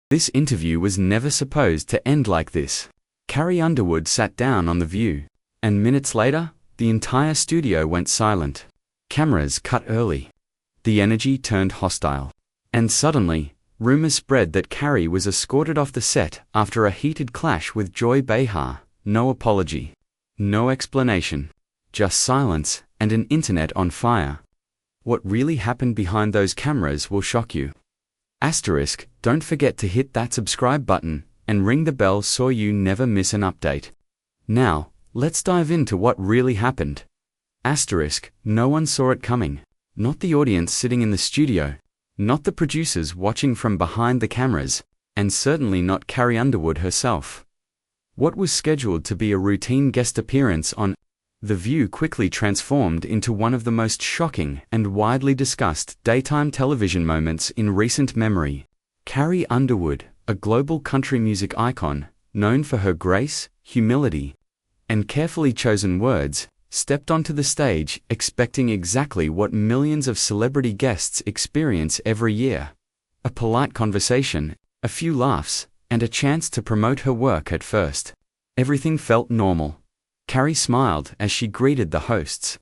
This interview was never supposed to end like this. Carrie Underwood sat down on The View, and minutes later, the entire studio went silent. Cameras cut early. The energy turned hostile. And suddenly, rumors spread that Carrie was escorted off the set after a heated clash with Joy Behar. No apology. No explanation. Just silence and an internet on fire. What really happened behind those cameras will shock you. Asterisk, don't forget to hit that subscribe button and ring the bell so you never miss an update. Now, let's dive into what really happened. Asterisk, no one saw it coming. Not the audience sitting in the studio, not the producers watching from behind the cameras, and certainly not Carrie Underwood herself. What was scheduled to be a routine guest appearance on The View quickly transformed into one of the most shocking and widely discussed daytime television moments in recent memory. Carrie Underwood, a global country music icon, known for her grace, humility, and carefully chosen words, stepped onto the stage expecting exactly what millions of celebrity guests experience every year: a polite conversation, a few laughs, and a chance to promote her work at first. Everything felt normal. Carrie smiled as she greeted the hosts.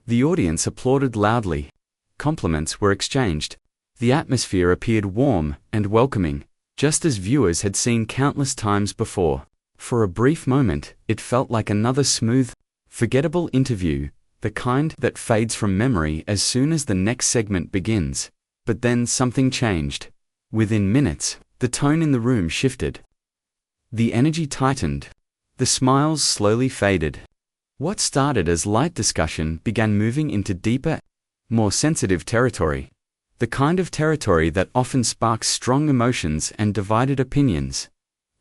The audience applauded loudly. Compliments were exchanged. The atmosphere appeared warm and welcoming, just as viewers had seen countless times before. For a brief moment, it felt like another smooth, forgettable interview, the kind that fades from memory as soon as the next segment begins. But then something changed. Within minutes, the tone in the room shifted. The energy tightened. The smiles slowly faded. What started as light discussion began moving into deeper, more sensitive territory. The kind of territory that often sparks strong emotions and divided opinions.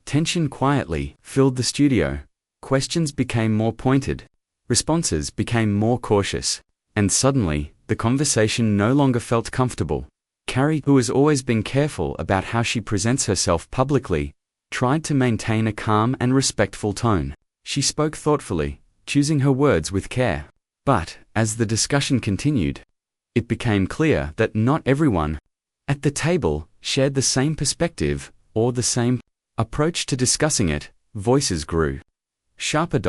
Tension quietly filled the studio. Questions became more pointed. Responses became more cautious. And suddenly, the conversation no longer felt comfortable. Carrie, who has always been careful about how she presents herself publicly, tried to maintain a calm and respectful tone. She spoke thoughtfully, choosing her words with care. But, as the discussion continued, it became clear that not everyone at the table shared the same perspective or the same approach to discussing it. Voices grew sharper.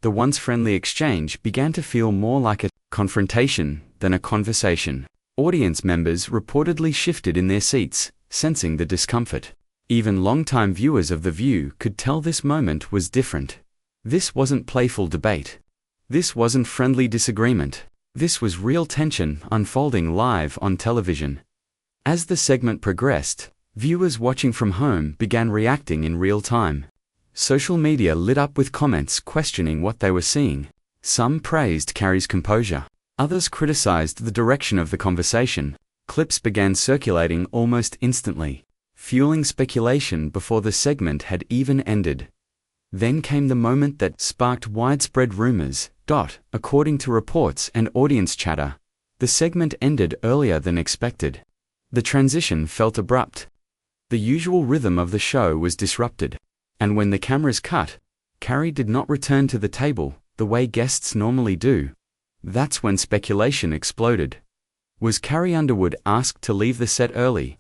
The once friendly exchange began to feel more like a confrontation than a conversation. Audience members reportedly shifted in their seats, sensing the discomfort. Even longtime viewers of The View could tell this moment was different. This wasn't playful debate. This wasn't friendly disagreement. This was real tension unfolding live on television. As the segment progressed, viewers watching from home began reacting in real time. Social media lit up with comments questioning what they were seeing. Some praised Carrie's composure. Others criticized the direction of the conversation. Clips began circulating almost instantly, fueling speculation before the segment had even ended. Then came the moment that sparked widespread rumors. According to reports and audience chatter, the segment ended earlier than expected. The transition felt abrupt. The usual rhythm of the show was disrupted. And when the cameras cut, Carrie did not return to the table the way guests normally do. That's when speculation exploded. Was Carrie Underwood asked to leave the set early?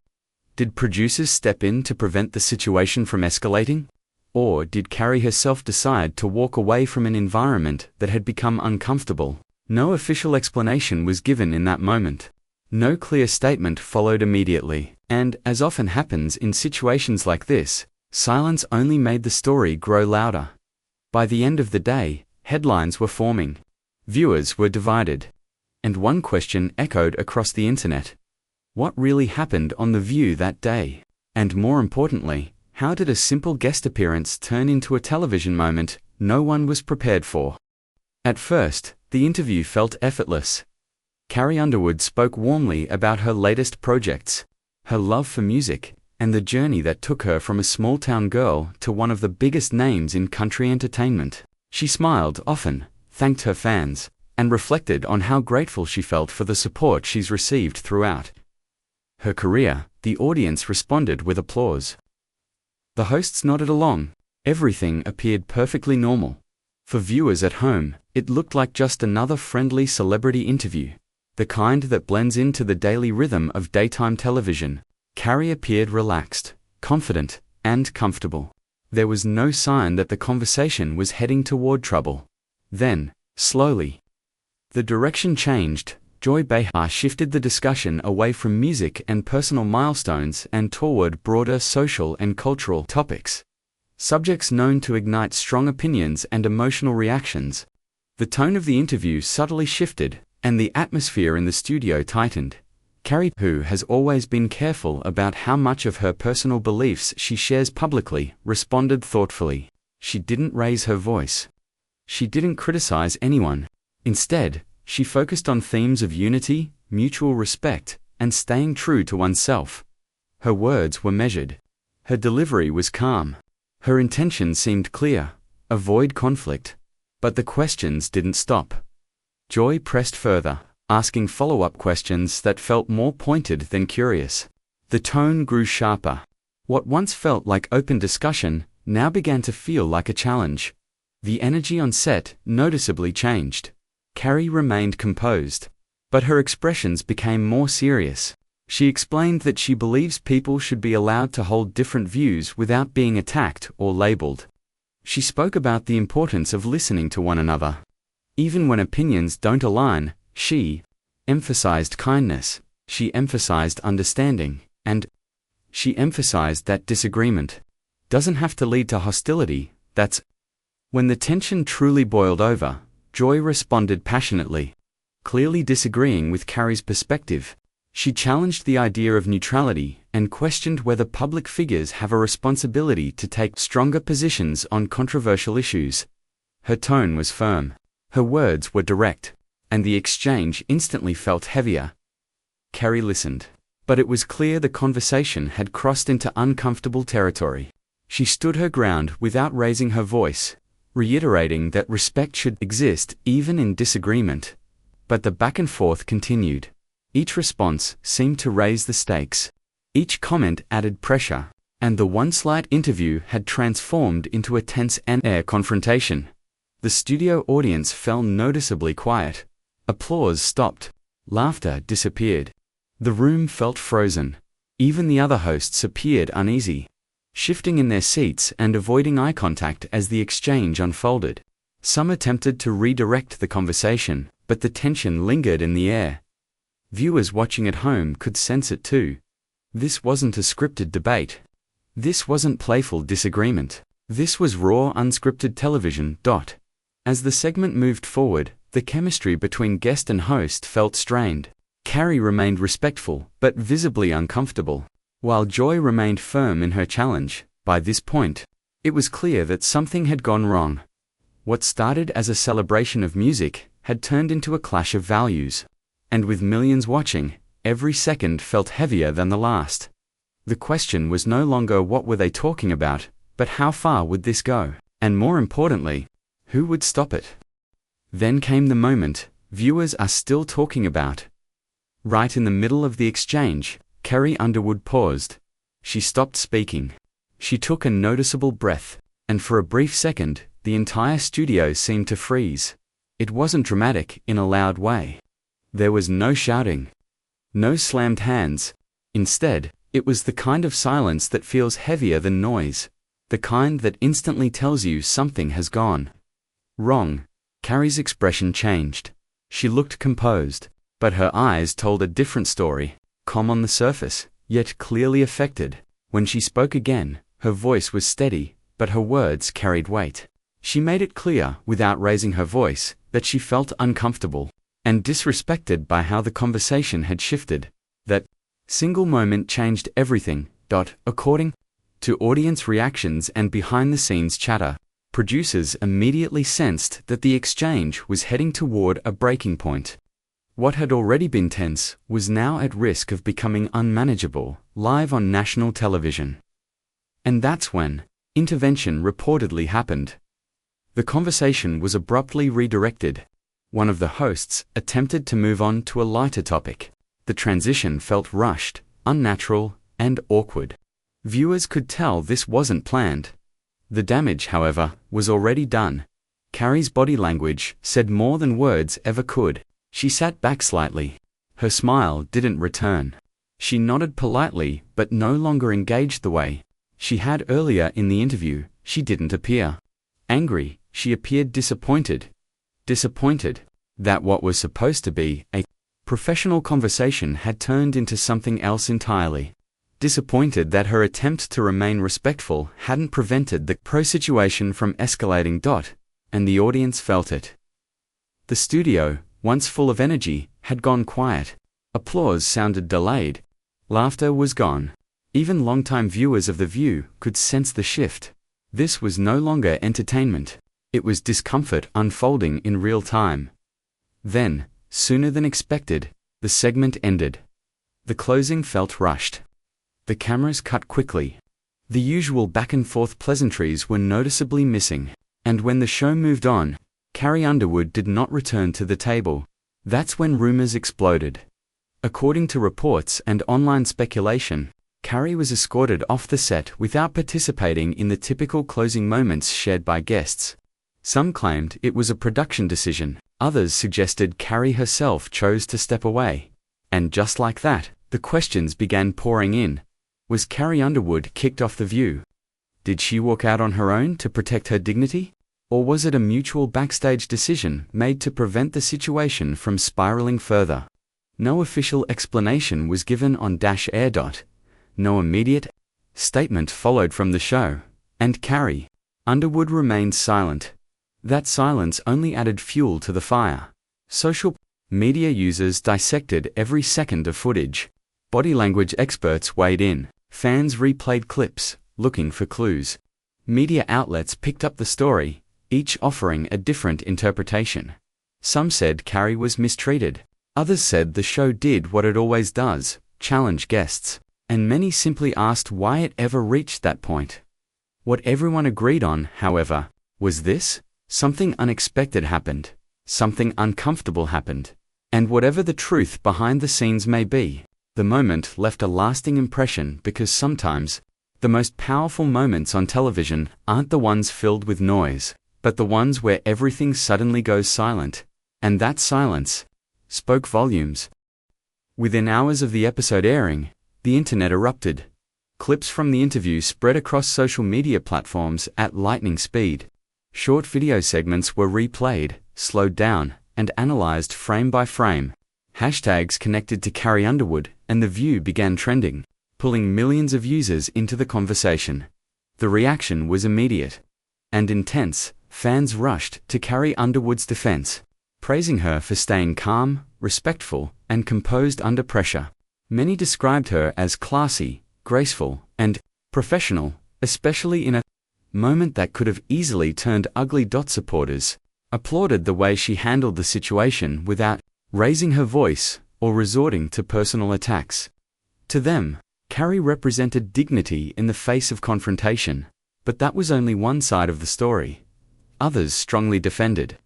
Did producers step in to prevent the situation from escalating? Or did Carrie herself decide to walk away from an environment that had become uncomfortable? No official explanation was given in that moment. No clear statement followed immediately. And, as often happens in situations like this, silence only made the story grow louder. By the end of the day, headlines were forming. Viewers were divided. And one question echoed across the internet. What really happened on The View that day? And more importantly, how did a simple guest appearance turn into a television moment no one was prepared for? At first, the interview felt effortless. Carrie Underwood spoke warmly about her latest projects, her love for music, and the journey that took her from a small-town girl to one of the biggest names in country entertainment. She smiled often, thanked her fans, and reflected on how grateful she felt for the support she's received throughout her career. The audience responded with applause. The hosts nodded along. Everything appeared perfectly normal. For viewers at home, it looked like just another friendly celebrity interview, the kind that blends into the daily rhythm of daytime television. Carrie appeared relaxed, confident, and comfortable. There was no sign that the conversation was heading toward trouble. Then, slowly, the direction changed. Joy Behar shifted the discussion away from music and personal milestones and toward broader social and cultural topics, subjects known to ignite strong opinions and emotional reactions. The tone of the interview subtly shifted, and the atmosphere in the studio tightened. Carrie, who has always been careful about how much of her personal beliefs she shares publicly, responded thoughtfully. She didn't raise her voice. She didn't criticize anyone. Instead, she focused on themes of unity, mutual respect, and staying true to oneself. Her words were measured. Her delivery was calm. Her intention seemed clear: avoid conflict. But the questions didn't stop. Joy pressed further, asking follow-up questions that felt more pointed than curious. The tone grew sharper. What once felt like open discussion now began to feel like a challenge. The energy on set noticeably changed. Carrie remained composed, but her expressions became more serious. She explained that she believes people should be allowed to hold different views without being attacked or labeled. She spoke about the importance of listening to one another. Even when opinions don't align, she emphasized kindness, she emphasized understanding, and she emphasized that disagreement doesn't have to lead to hostility. That's when the tension truly boiled over. Joy responded passionately, clearly disagreeing with Carrie's perspective. She challenged the idea of neutrality and questioned whether public figures have a responsibility to take stronger positions on controversial issues. Her tone was firm. Her words were direct, and the exchange instantly felt heavier. Carrie listened, but it was clear the conversation had crossed into uncomfortable territory. She stood her ground without raising her voice, reiterating that respect should exist even in disagreement. But the back and forth continued. Each response seemed to raise the stakes. Each comment added pressure, and the once-light interview had transformed into a tense and air confrontation. The studio audience fell noticeably quiet. Applause stopped. Laughter disappeared. The room felt frozen. Even the other hosts appeared uneasy, shifting in their seats and avoiding eye contact as the exchange unfolded. Some attempted to redirect the conversation, but the tension lingered in the air. Viewers watching at home could sense it too. This wasn't a scripted debate. This wasn't playful disagreement. This was raw, unscripted television. As the segment moved forward, the chemistry between guest and host felt strained. Carrie remained respectful, but visibly uncomfortable, while Joy remained firm in her challenge. By this point, it was clear that something had gone wrong. What started as a celebration of music had turned into a clash of values. And with millions watching, every second felt heavier than the last. The question was no longer what were they talking about, but how far would this go? And more importantly, who would stop it? Then came the moment viewers are still talking about. Right in the middle of the exchange, Carrie Underwood paused. She stopped speaking. She took a noticeable breath, and for a brief second, the entire studio seemed to freeze. It wasn't dramatic in a loud way. There was no shouting, no slammed hands. Instead, it was the kind of silence that feels heavier than noise, the kind that instantly tells you something has gone wrong. Carrie's expression changed. She looked composed, but her eyes told a different story, calm on the surface, yet clearly affected. When she spoke again, her voice was steady, but her words carried weight. She made it clear, without raising her voice, that she felt uncomfortable and disrespected by how the conversation had shifted. That single moment changed everything. According to audience reactions and behind-the-scenes chatter, producers immediately sensed that the exchange was heading toward a breaking point. What had already been tense was now at risk of becoming unmanageable, live on national television. And that's when intervention reportedly happened. The conversation was abruptly redirected. One of the hosts attempted to move on to a lighter topic. The transition felt rushed, unnatural, and awkward. Viewers could tell this wasn't planned. The damage, however, was already done. Carrie's body language said more than words ever could. She sat back slightly. Her smile didn't return. She nodded politely, but no longer engaged the way She had earlier in the interview. She didn't appear angry, she appeared disappointed. Disappointed that what was supposed to be a professional conversation had turned into something else entirely. Disappointed that her attempt to remain respectful hadn't prevented the situation from escalating. And the audience felt it. The studio, once full of energy, had gone quiet. Applause sounded delayed. Laughter was gone. Even longtime viewers of The View could sense the shift. This was no longer entertainment. It was discomfort unfolding in real time. Then, sooner than expected, the segment ended. The closing felt rushed. The cameras cut quickly. The usual back-and-forth pleasantries were noticeably missing. And when the show moved on, Carrie Underwood did not return to the table. That's when rumors exploded. According to reports and online speculation, Carrie was escorted off the set without participating in the typical closing moments shared by guests. Some claimed it was a production decision. Others suggested Carrie herself chose to step away. And just like that, the questions began pouring in. Was Carrie Underwood kicked off The View? Did she walk out on her own to protect her dignity? Or was it a mutual backstage decision made to prevent the situation from spiraling further? No official explanation was given on Air. No immediate statement followed from the show, and Carrie Underwood remained silent. That silence only added fuel to the fire. Social media users dissected every second of footage. Body language experts weighed in. Fans replayed clips, looking for clues. Media outlets picked up the story, each offering a different interpretation. Some said Carrie was mistreated. Others said the show did what it always does, challenge guests. And many simply asked why it ever reached that point. What everyone agreed on, however, was this: something unexpected happened. Something uncomfortable happened. And whatever the truth behind the scenes may be, the moment left a lasting impression, because sometimes the most powerful moments on television aren't the ones filled with noise, but the ones where everything suddenly goes silent. And that silence spoke volumes. Within hours of the episode airing, the internet erupted. Clips from the interview spread across social media platforms at lightning speed. Short video segments were replayed, slowed down, and analyzed frame by frame. Hashtags connected to Carrie Underwood and The View began trending, pulling millions of users into the conversation. The reaction was immediate and intense. Fans rushed to Carrie Underwood's defense, praising her for staying calm, respectful, and composed under pressure. Many described her as classy, graceful, and professional, especially in a moment that could have easily turned ugly. Supporters applauded the way she handled the situation without raising her voice or resorting to personal attacks. To them, Carrie represented dignity in the face of confrontation. But that was only one side of the story. Others strongly defended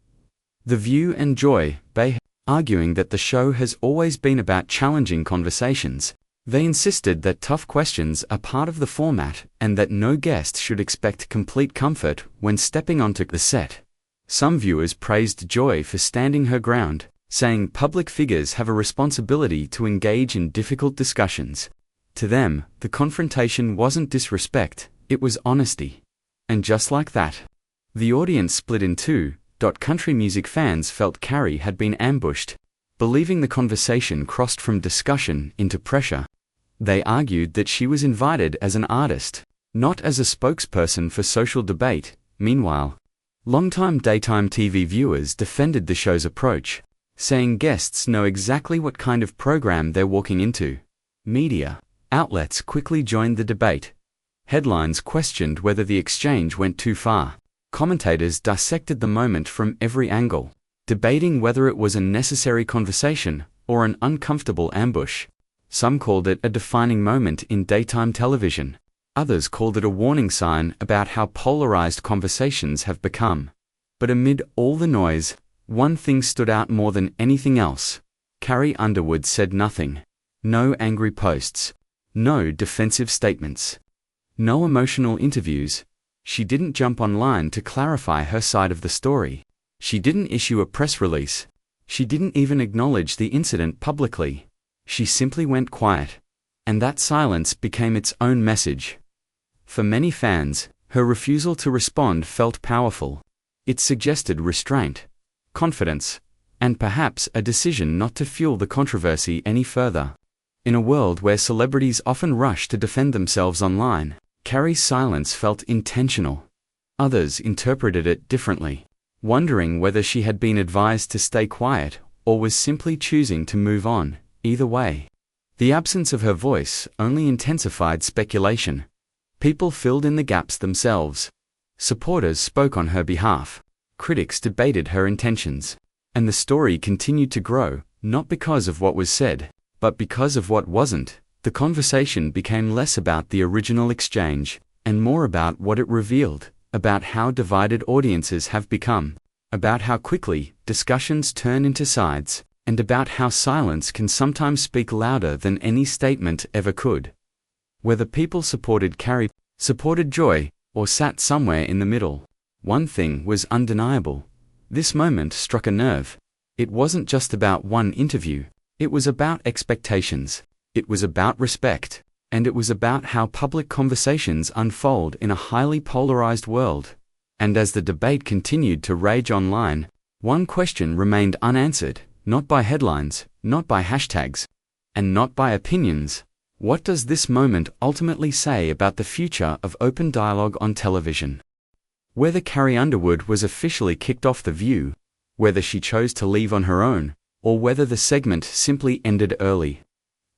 The View and Behar, arguing that the show has always been about challenging conversations. They insisted that tough questions are part of the format and that no guest should expect complete comfort when stepping onto the set. Some viewers praised Joy for standing her ground, saying public figures have a responsibility to engage in difficult discussions. To them, the confrontation wasn't disrespect, it was honesty. And just like that, the audience split in two. Country music fans felt Carrie had been ambushed, believing the conversation crossed from discussion into pressure. They argued that she was invited as an artist, not as a spokesperson for social debate. Meanwhile, longtime daytime TV viewers defended the show's approach, saying guests know exactly what kind of program they're walking into. Media outlets quickly joined the debate. Headlines questioned whether the exchange went too far. Commentators dissected the moment from every angle, debating whether it was a necessary conversation or an uncomfortable ambush. Some called it a defining moment in daytime television. Others called it a warning sign about how polarized conversations have become. But amid all the noise, one thing stood out more than anything else. Carrie Underwood said nothing. No angry posts. No defensive statements. No emotional interviews. She didn't jump online to clarify her side of the story. She didn't issue a press release. She didn't even acknowledge the incident publicly. She simply went quiet. And that silence became its own message. For many fans, her refusal to respond felt powerful. It suggested restraint, confidence, and perhaps a decision not to fuel the controversy any further. In a world where celebrities often rush to defend themselves online, Carrie's silence felt intentional. Others interpreted it differently, wondering whether she had been advised to stay quiet or was simply choosing to move on. Either way, the absence of her voice only intensified speculation. People filled in the gaps themselves. Supporters spoke on her behalf. Critics debated her intentions. And the story continued to grow, not because of what was said, but because of what wasn't. The conversation became less about the original exchange, and more about what it revealed, about how divided audiences have become, about how quickly discussions turn into sides, and about how silence can sometimes speak louder than any statement ever could. Whether people supported Carrie, supported Joy, or sat somewhere in the middle, one thing was undeniable. This moment struck a nerve. It wasn't just about one interview. It was about expectations. It was about respect. And it was about how public conversations unfold in a highly polarized world. And as the debate continued to rage online, one question remained unanswered, not by headlines, not by hashtags, and not by opinions. What does this moment ultimately say about the future of open dialogue on television? Whether Carrie Underwood was officially kicked off The View, whether she chose to leave on her own, or whether the segment simply ended early,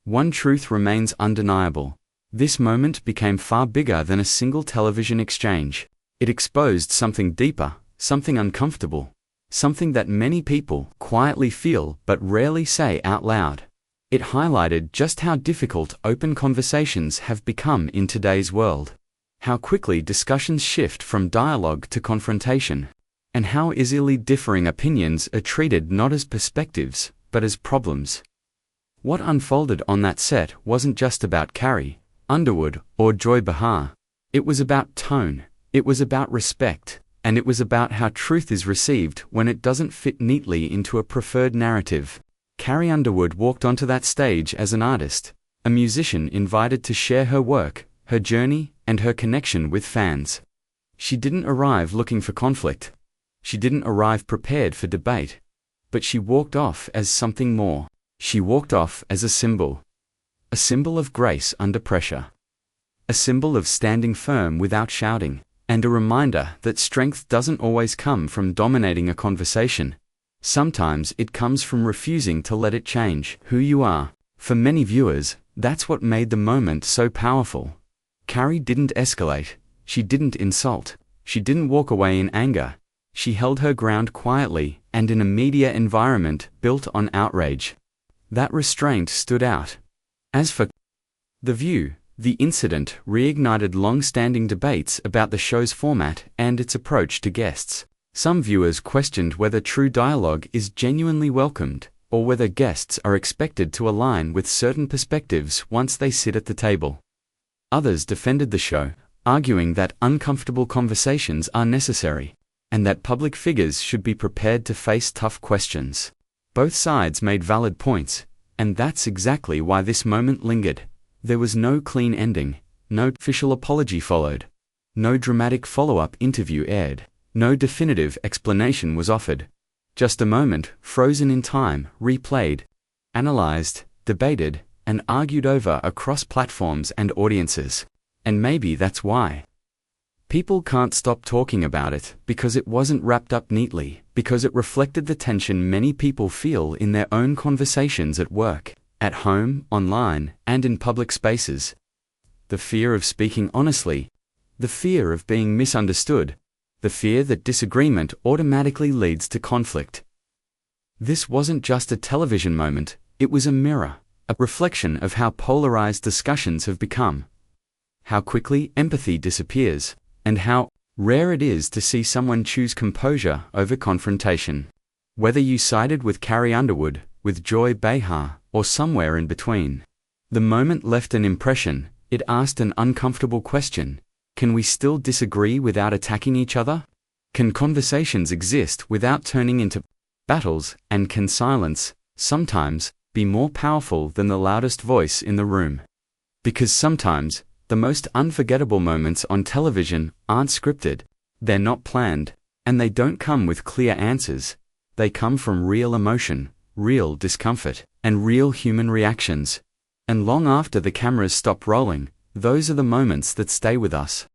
one truth remains undeniable. This moment became far bigger than a single television exchange. It exposed something deeper, something uncomfortable, something that many people quietly feel but rarely say out loud. It highlighted just how difficult open conversations have become in today's world, how quickly discussions shift from dialogue to confrontation, and how easily differing opinions are treated not as perspectives, but as problems. What unfolded on that set wasn't just about Carrie Underwood or Joy Behar. It was about tone, it was about respect, and it was about how truth is received when it doesn't fit neatly into a preferred narrative. Carrie Underwood walked onto that stage as an artist, a musician invited to share her work, her journey, and her connection with fans. She didn't arrive looking for conflict. She didn't arrive prepared for debate. But she walked off as something more. She walked off as a symbol of grace under pressure, a symbol of standing firm without shouting, and a reminder that strength doesn't always come from dominating a conversation. Sometimes it comes from refusing to let it change who you are. For many viewers, that's what made the moment so powerful. Carrie didn't escalate. She didn't insult. She didn't walk away in anger. She held her ground quietly and in a media environment built on outrage. That restraint stood out. As for The View, the incident reignited long-standing debates about the show's format and its approach to guests. Some viewers questioned whether true dialogue is genuinely welcomed, or whether guests are expected to align with certain perspectives once they sit at the table. Others defended the show, arguing that uncomfortable conversations are necessary, and that public figures should be prepared to face tough questions. Both sides made valid points, and that's exactly why this moment lingered. There was no clean ending, no official apology followed, no dramatic follow-up interview aired. No definitive explanation was offered. Just a moment, frozen in time, replayed, analyzed, debated, and argued over across platforms and audiences. And maybe that's why. People can't stop talking about it because it wasn't wrapped up neatly, because it reflected the tension many people feel in their own conversations at work, at home, online, and in public spaces. The fear of speaking honestly, the fear of being misunderstood, the fear that disagreement automatically leads to conflict. This wasn't just a television moment, it was a mirror, a reflection of how polarized discussions have become, how quickly empathy disappears, and how rare it is to see someone choose composure over confrontation. Whether you sided with Carrie Underwood, with Joy Behar, or somewhere in between, the moment left an impression. It asked an uncomfortable question. Can we still disagree without attacking each other? Can conversations exist without turning into battles? And can silence, sometimes, be more powerful than the loudest voice in the room? Because sometimes, The most unforgettable moments on television aren't scripted, they're not planned, and they don't come with clear answers. They come from real emotion, real discomfort, and real human reactions. And long after the cameras stop rolling, those are the moments that stay with us.